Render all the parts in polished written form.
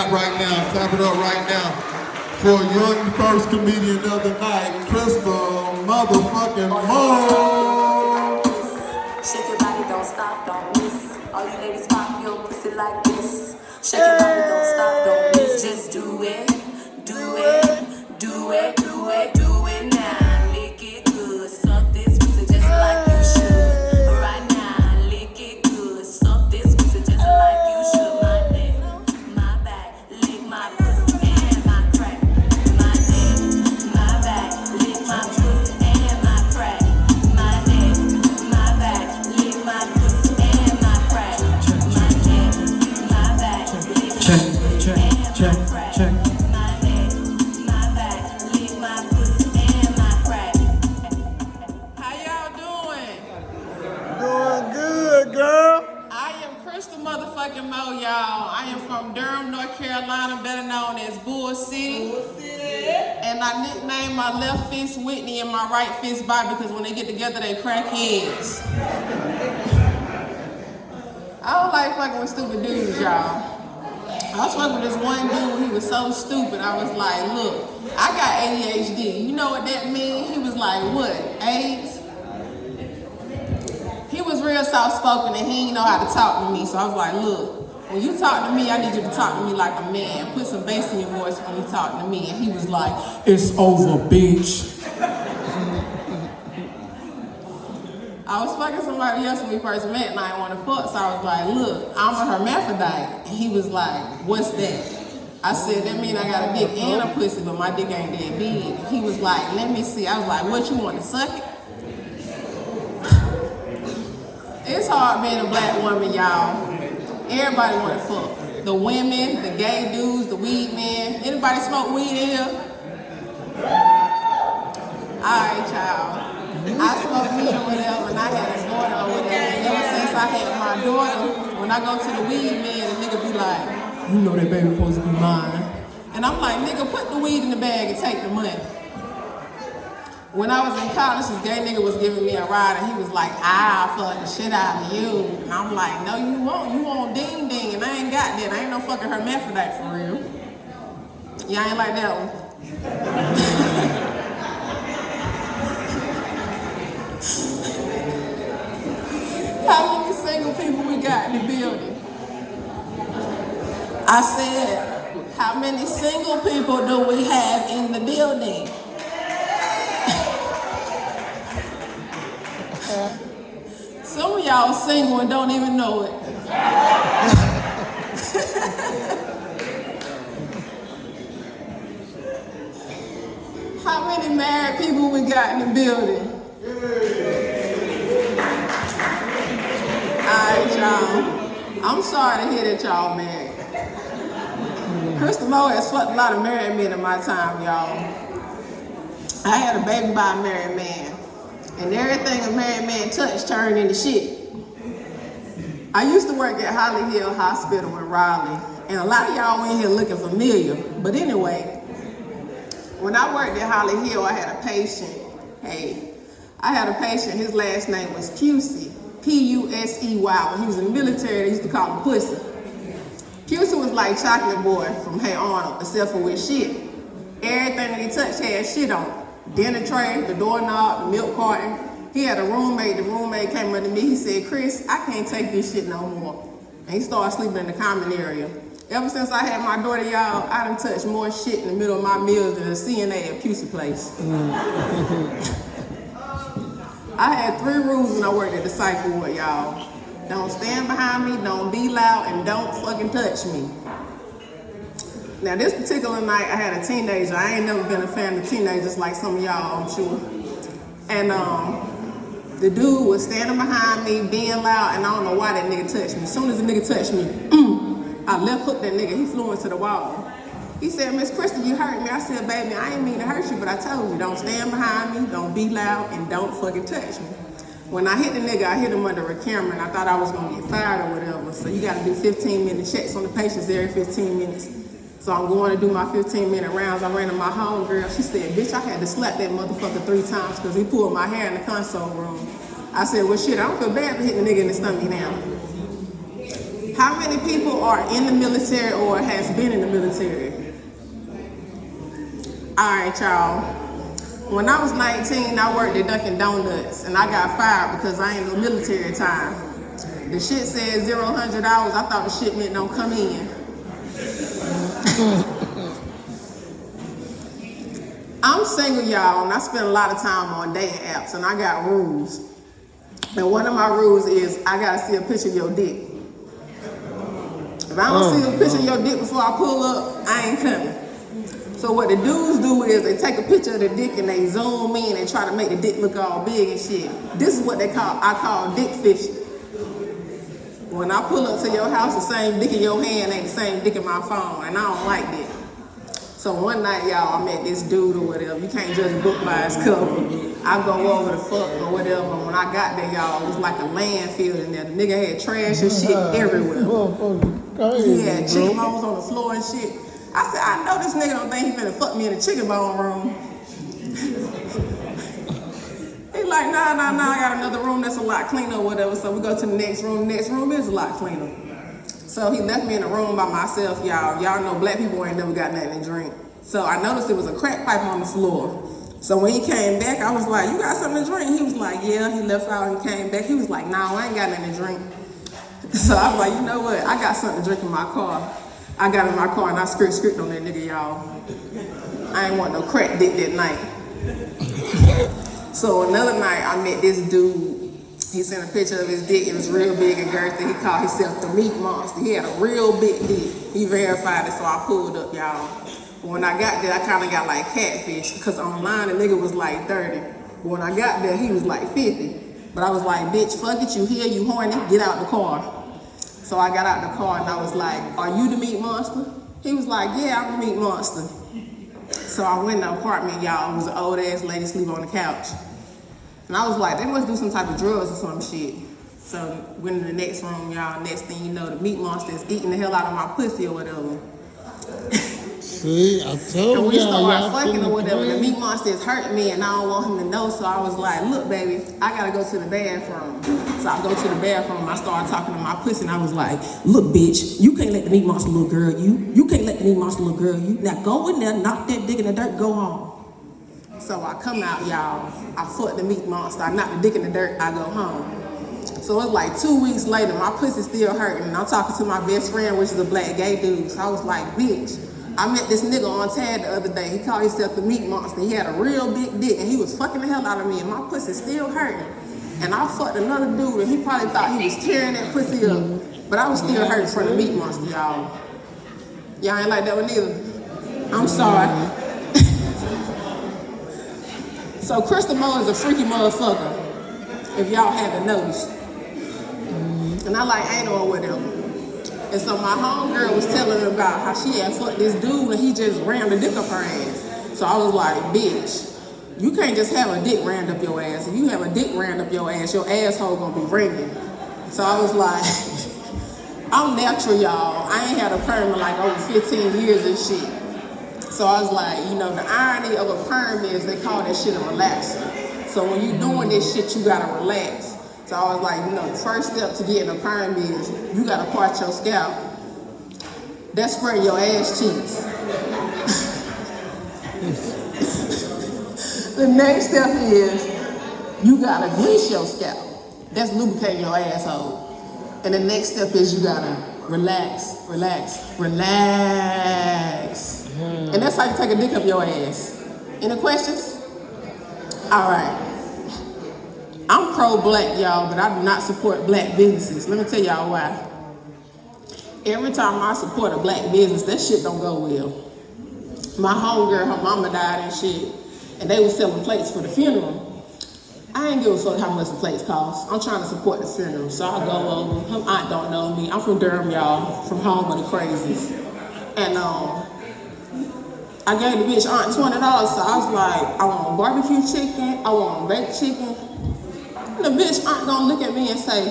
Right now, clap it up right now for young first comedian of the night, Crystal motherfucking Mo. Shake your body, don't stop, don't miss. All you ladies pop your pussy like this. Shake your body, don't stop, don't miss. Just do it, do it, do it, do it, do it now. Lick it good, suck this pussy just like you should. Right now, lick it good, suck this pussy just like you should. My neck, my back, lick my pussy and my crack. My neck, my back, lick my pussy and my crack. My neck, my back, lick my pussy and my crack. My neck, my back, lick my pussy and my crack. Check. My neck, my back, lick my pussy and my crack. How y'all doing? Doing good, girl. I am Crystal motherfucking Mo, y'all. I am from Durham, North Carolina, better known as Bull City. And I nicknamed my left fist Whitney and my right fist Bobby because when they get together, they crack heads. I don't like fucking with stupid dudes, y'all. I was fucking with this one dude, he was so stupid. I was like, look, I got ADHD. You know what that means? He was like, what, AIDS? He was real soft-spoken and he didn't know how to talk to me. So I was like, look, when you talk to me, I need you to talk to me like a man. Put some bass in your voice when you talk to me. And he was like, it's over, bitch. I was fucking somebody else when we first met and I didn't want to fuck. So I was like, look, I'm a hermaphrodite. And he was like, what's that? I said, that mean I got a dick and a pussy, but my dick ain't that big. He was like, let me see. I was like, what, you want to suck it? It's hard being a black woman, y'all. Everybody want to fuck. The women, the gay dudes, the weed men. Anybody smoke weed in here? Alright, child. I smoke weed or whatever, and I had a daughter or whatever. And ever since I had my daughter, when I go to the weed man, the nigga be like, you know that baby supposed to be mine. And I'm like, nigga, put the weed in the bag and take the money. When I was in college, this gay nigga was giving me a ride and he was like, I'll fuck the shit out of you. And I'm like, no you won't. You want ding ding and I ain't got that. I ain't no fucking hermaphrodite for real. Y'all ain't like that one. How many single people we got in the building? I said, how many single people do we have in the building? Some of y'all single and don't even know it. How many married people we got in the building? Alright, y'all. I'm sorry to hear that y'all married. Crystal Mo has fucked a lot of married men in my time, y'all. I had a baby by a married man. And everything a married man touched turned into shit. I used to work at Holly Hill Hospital in Raleigh, and a lot of y'all in here looking familiar. But anyway, when I worked at Holly Hill, I had a patient. His last name was Pusey, P-U-S-E-Y. When he was in the military, they used to call him Pussy. Pusey was like Chocolate Boy from Hey Arnold, except for with shit. Everything that he touched had shit on it. Dinner tray, the doorknob, the milk carton. He had a roommate. The roommate came up to me. He said, Chris, I can't take this shit no more. And he started sleeping in the common area. Ever since I had my daughter, y'all, I done touched more shit in the middle of my meals than a CNA at Pusey Place. I had 3 rules when I worked at the psych ward, y'all. Don't stand behind me, don't be loud, and don't fucking touch me. Now this particular night, I had a teenager. I ain't never been a fan of teenagers like some of y'all, I'm sure. And the dude was standing behind me, being loud, and I don't know why that nigga touched me. As soon as the nigga touched me, I left hooked that nigga, he flew into the wall. He said, Miss Crystal, you hurt me. I said, baby, I ain't mean to hurt you, but I told you, don't stand behind me, don't be loud, and don't fucking touch me. When I hit the nigga, I hit him under a camera, and I thought I was gonna get fired or whatever. So you gotta do 15-minute checks on the patients every 15 minutes. So I'm going to do my 15-minute rounds. I ran to my homegirl. She said, bitch, I had to slap that motherfucker 3 times because he pulled my hair in the console room. I said, well, shit, I don't feel bad for hitting a nigga in the stomach now. How many people are in the military or has been in the military? All right, y'all. When I was 19, I worked at Dunkin' Donuts, and I got fired because I ain't no military time. The shit said $0 hours. I thought the shit meant don't come in. I'm single, y'all, and I spend a lot of time on dating apps, and I got rules. And one of my rules is I gotta see a picture of your dick. If I don't see a picture of your dick before I pull up, I ain't coming. So what the dudes do is they take a picture of the dick and they zoom in and try to make the dick look all big and shit. This is what I call dick fishing. When I pull up to your house, the same dick in your hand ain't the same dick in my phone, and I don't like that. So one night, y'all, I met this dude or whatever. You can't judge a book by its cover. I go over the fuck or whatever. When I got there, y'all, it was like a landfill in there. The nigga had trash and shit everywhere. He had chicken bones on the floor and shit. I said, I know this nigga don't think he finna fuck me in the chicken bone room. He's like, nah, I got another room that's a lot cleaner or whatever. So we go to the next room. The next room is a lot cleaner. So he left me in a room by myself, y'all. Y'all know black people ain't never got nothing to drink. So I noticed there was a crack pipe on the floor. So when he came back, I was like, you got something to drink? He was like, yeah. He left out and came back. He was like, nah, I ain't got nothing to drink. So I was like, you know what? I got something to drink in my car. I got in my car and I script on that nigga, y'all. I ain't want no crack dick that night. So another night, I met this dude. He sent a picture of his dick. It was real big and girthy. He called himself the meat monster. He had a real big dick. He verified it, so I pulled up, y'all. But when I got there, I kind of got like catfish, because online the nigga was like 30. But when I got there, he was like 50. But I was like, bitch, fuck it, you here, you horny, get out the car. So I got out the car and I was like, are you the meat monster? He was like, yeah, I'm the meat monster. So I went in the apartment, y'all. It was an old ass lady sleeping on the couch. And I was like, they must do some type of drugs or some shit. So went in the next room, y'all. Next thing you know, the meat monster is eating the hell out of my pussy or whatever. See, I told and we y'all. started fucking or whatever. The meat monster is hurting me and I don't want him to know. So I was like, look, baby, I gotta go to the bathroom. So I go to the bathroom. I started talking to my pussy and I was like, look, bitch, you can't let the meat monster little girl you. You can't let the meat monster little girl you. Now go in there, knock that dick in the dirt, go home. So I come out, y'all. I fuck the meat monster. I knock the dick in the dirt, I go home. So it's like 2 weeks later, my pussy still hurting. And I'm talking to my best friend, which is a black gay dude. So I was like, bitch, I met this nigga on Tag the other day. He called himself the meat monster. He had a real big dick and he was fucking the hell out of me and my pussy still hurting. And I fucked another dude and he probably thought he was tearing that pussy up. But I was still hurting for the meat monster, y'all. Y'all ain't like that one either? I'm sorry. So Crystal Mo is a freaky motherfucker, if y'all haven't noticed. And I like anal or whatever. And so my homegirl was telling me about how she had fucked this dude and he just rammed the dick up her ass. So I was like, bitch, you can't just have a dick rammed up your ass. If you have a dick rammed up your asshole gonna be ringing. So I was like, I'm natural, y'all. I ain't had a perm in like over 15 years and shit. So I was like, you know, the irony of a perm is they call that shit a relaxer. So when you doing this shit, you gotta relax. So I was like, you know, the first step to getting a perm is you gotta part your scalp. That's spraying your ass cheeks. The next step is you gotta grease your scalp. That's lubricating your asshole. And the next step is you gotta relax. And that's how you take a dick up your ass. Any questions? All right. I'm pro-black, y'all, but I do not support black businesses. Let me tell y'all why. Every time I support a black business, that shit don't go well. My homegirl, her mama died and shit, and they were selling plates for the funeral. I ain't give a fuck how much the plates cost. I'm trying to support the funeral, so I go over. Her aunt don't know me. I'm from Durham, y'all, from home of the crazies. And I gave the bitch aunt $20, so I was like, I want barbecue chicken, I want baked chicken. And the bitch aunt gonna look at me and say,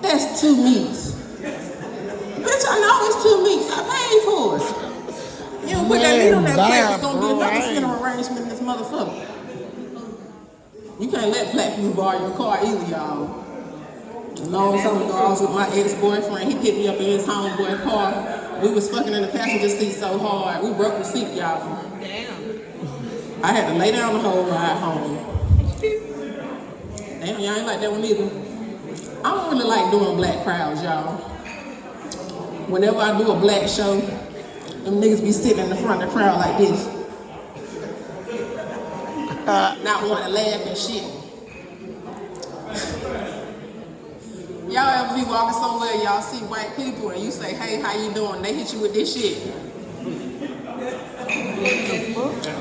that's 2 meats. Bitch, I know it's 2 meats, I paid for it. You don't put that meat on that plate, it's gonna be another funeral arrangement in this motherfucker. You can't let black people borrow your car either, y'all. Long time ago, I was with my ex-boyfriend. He picked me up in his homeboy car. We was fucking in the passenger seat so hard. We broke the seat, y'all. Damn. I had to lay down the whole ride home. Damn, y'all ain't like that one either. I don't really like doing black crowds, y'all. Whenever I do a black show, them niggas be sitting in the front of the crowd like this. Not wanting to laugh and shit. Y'all ever be walking somewhere, y'all see white people and you say, hey, how you doing? They hit you with this shit.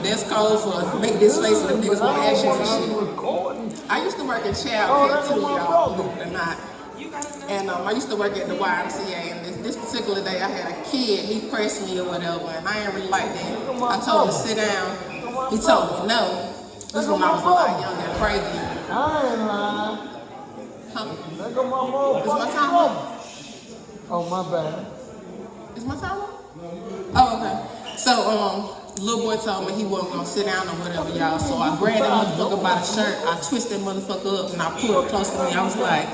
That's code for make this face and the niggas want to ask you for shit. I used to work in child care too, y'all, believe it or not. And I used to work at the YMCA, and this particular day I had a kid, he pressed me or whatever, and I ain't really like that. I told him to sit down. He told me no. This is when I was a lot younger and crazy. I ain't lying. Huh? Look at my motherfucking Is my time up? Oh, my bad. Is my time up? Oh, okay. So, little boy told me he wasn't gonna sit down or whatever, y'all. So I grabbed that motherfucker by the shirt, I twisted that motherfucker up, and I pulled it close to me. I was like,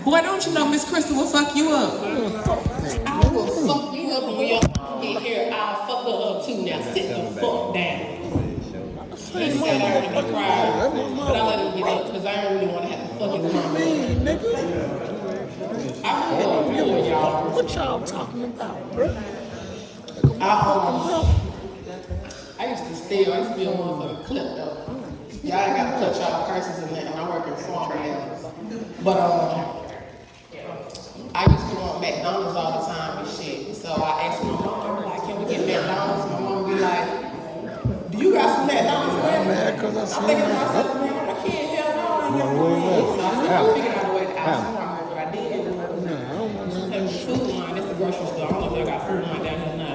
boy, don't you know Miss Crystal will fuck you up? I will fuck you up, and when your get here, I'll fuck her up too. Now sit the fuck down. He sat down and he cried, but I let him get up because I didn't really want to have to fucking come. I really y'all. What y'all talking about, bro? I used to steal. I used to be a motherfucking clip though. Y'all ain't got to cut y'all curses in there, and I work in farm now. But I used to want McDonald's all the time and shit. So I asked my mom, like, can we get McDonald's? My mom would be like, do you got some McDonald's? I'm mad because I I'm thinking to myself, man, I'm a kid, hell no, I ain't got no money. So I figured out a way to ask my mom what I did. She said, with the food line, it's the grocery store. I don't know if y'all got food line down here or not.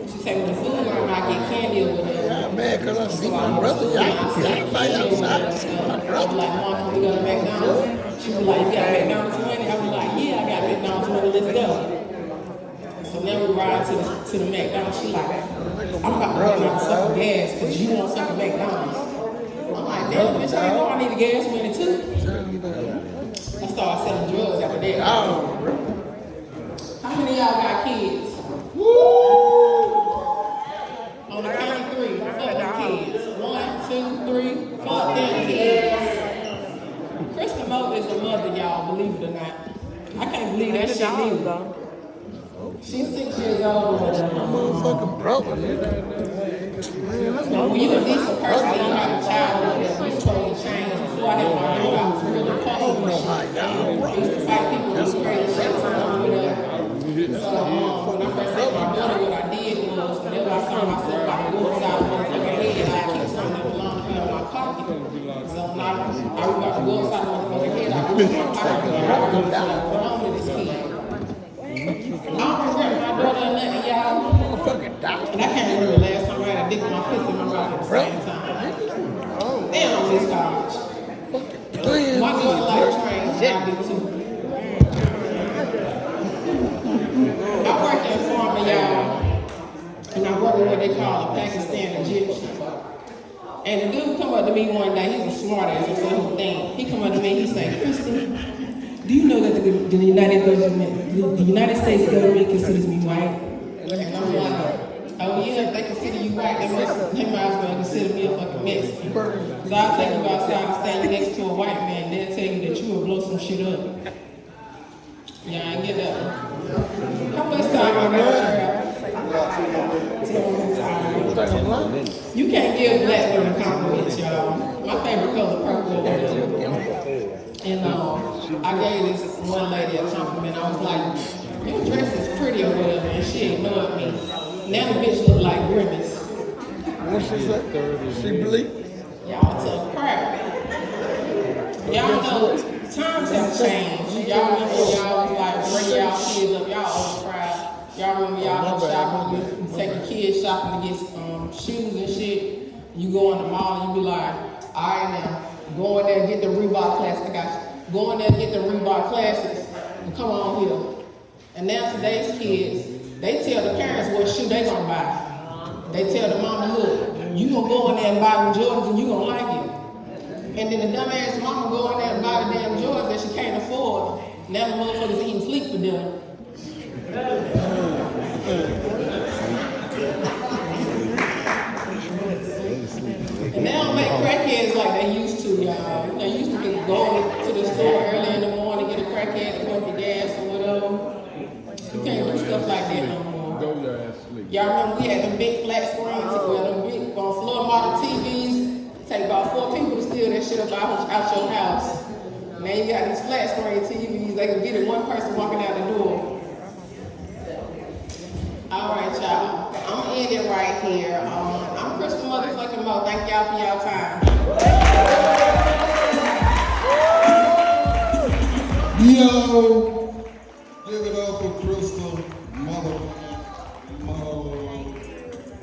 She said, with the food line, I get candy or whatever. I'm mad because I see my brother. Y'all fight outside. I see my I was brother. like, Mom, can we go to McDonald's? She was like, you got McDonald's money? I was like, yeah, I got McDonald's money, let's go. So then we ride to the McDonald's. She like, I'm about to run out of fucking gas because you want fucking McDonald's. I'm like, damn, bitch, I know I need the gas money too. I started selling drugs after that. How many of y'all got kids? On the count of three, fuck them kids. 1, 2, 3, fuck them kids. Kristen Mo is a mother, y'all, believe it or not. I can't believe that shit either. She's 6 years old. Motherfucking brother. When you a decent person, you have a child with it, you're supposed to change. Before I had my daughter, I was really possible. I used to fight people who was crazy shit around with her. So when I first had my daughter, what I did was, whenever I saw myself about to go inside the motherfucking head, I keep something that belonged to me in my pocket. So when I was about to go inside the motherfucking head, I put my pocket in my pocket and I went on to this kid. I don't regret my daughter or nothing, y'all. And I can't remember the last time I had a dick in my pussy in my mouth at the same time. Damn, I miss college. My daughter like trains, I do too. I work in farming, y'all, and I work with what they call a Pakistan Egyptian. And the dude come up to me one day, he's a smart ass, so he think. He come up to me, he say, Kristen, do you know that the United States government considers me white? And I'm like, oh yeah, if they consider you white, they might as well consider me a fucking Mexican. Because I'll take you outside and stand next to a white man, they'll tell you that you will blow some shit up. Yeah, I ain't get that one. How much time I got to You can't give black women compliments, y'all. My favorite color purple. And I gave this one lady a compliment. I was like, your dress is pretty or whatever, and she ignored me. Now the bitch look like Grimace. What she said? She bleep? Y'all took crap. Y'all know times have changed. Y'all remember y'all was like bring y'all kids up, y'all overcried. Y'all remember y'all go shopping, you take your kids shopping to get shoes and shit. You go in the mall and you be like, alright now, go in there and get the Reebok classics. I got you. Go in there and get the Reebok classics and come on here. And now today's kids, they tell the parents what shoe they gonna buy. They tell the mama, look, you gonna go in there and buy the Jordans and you gonna like it. And then the dumbass mama go in there and buy the damn Jordans that she can't afford Now the motherfuckers eating sleep for dinner. And they don't make crackheads like they used to, y'all. They used to go to the store early in the morning, get a crackhead to pump your gas or whatever. You can't do stuff like that no more. Y'all remember we had them big flat screens, them big floor model TVs. Take about 4 people to steal that shit up out your house. Now you got these flat screen TVs, they can get it one person walking out the door. All right, y'all. I'm gonna end it right here. I'm Crystal motherfucking Mo. Thank y'all for y'all time. Yo, give it up for Crystal motherfucking Mo.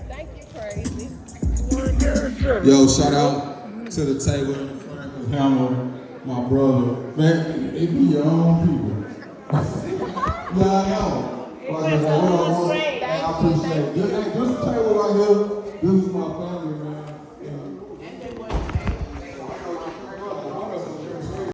Thank you, Crazy. Yo, shout out to the table in the front with Hammer, my brother. Man, it be your own people. Yeah, I know. Like, I appreciate it. This table right here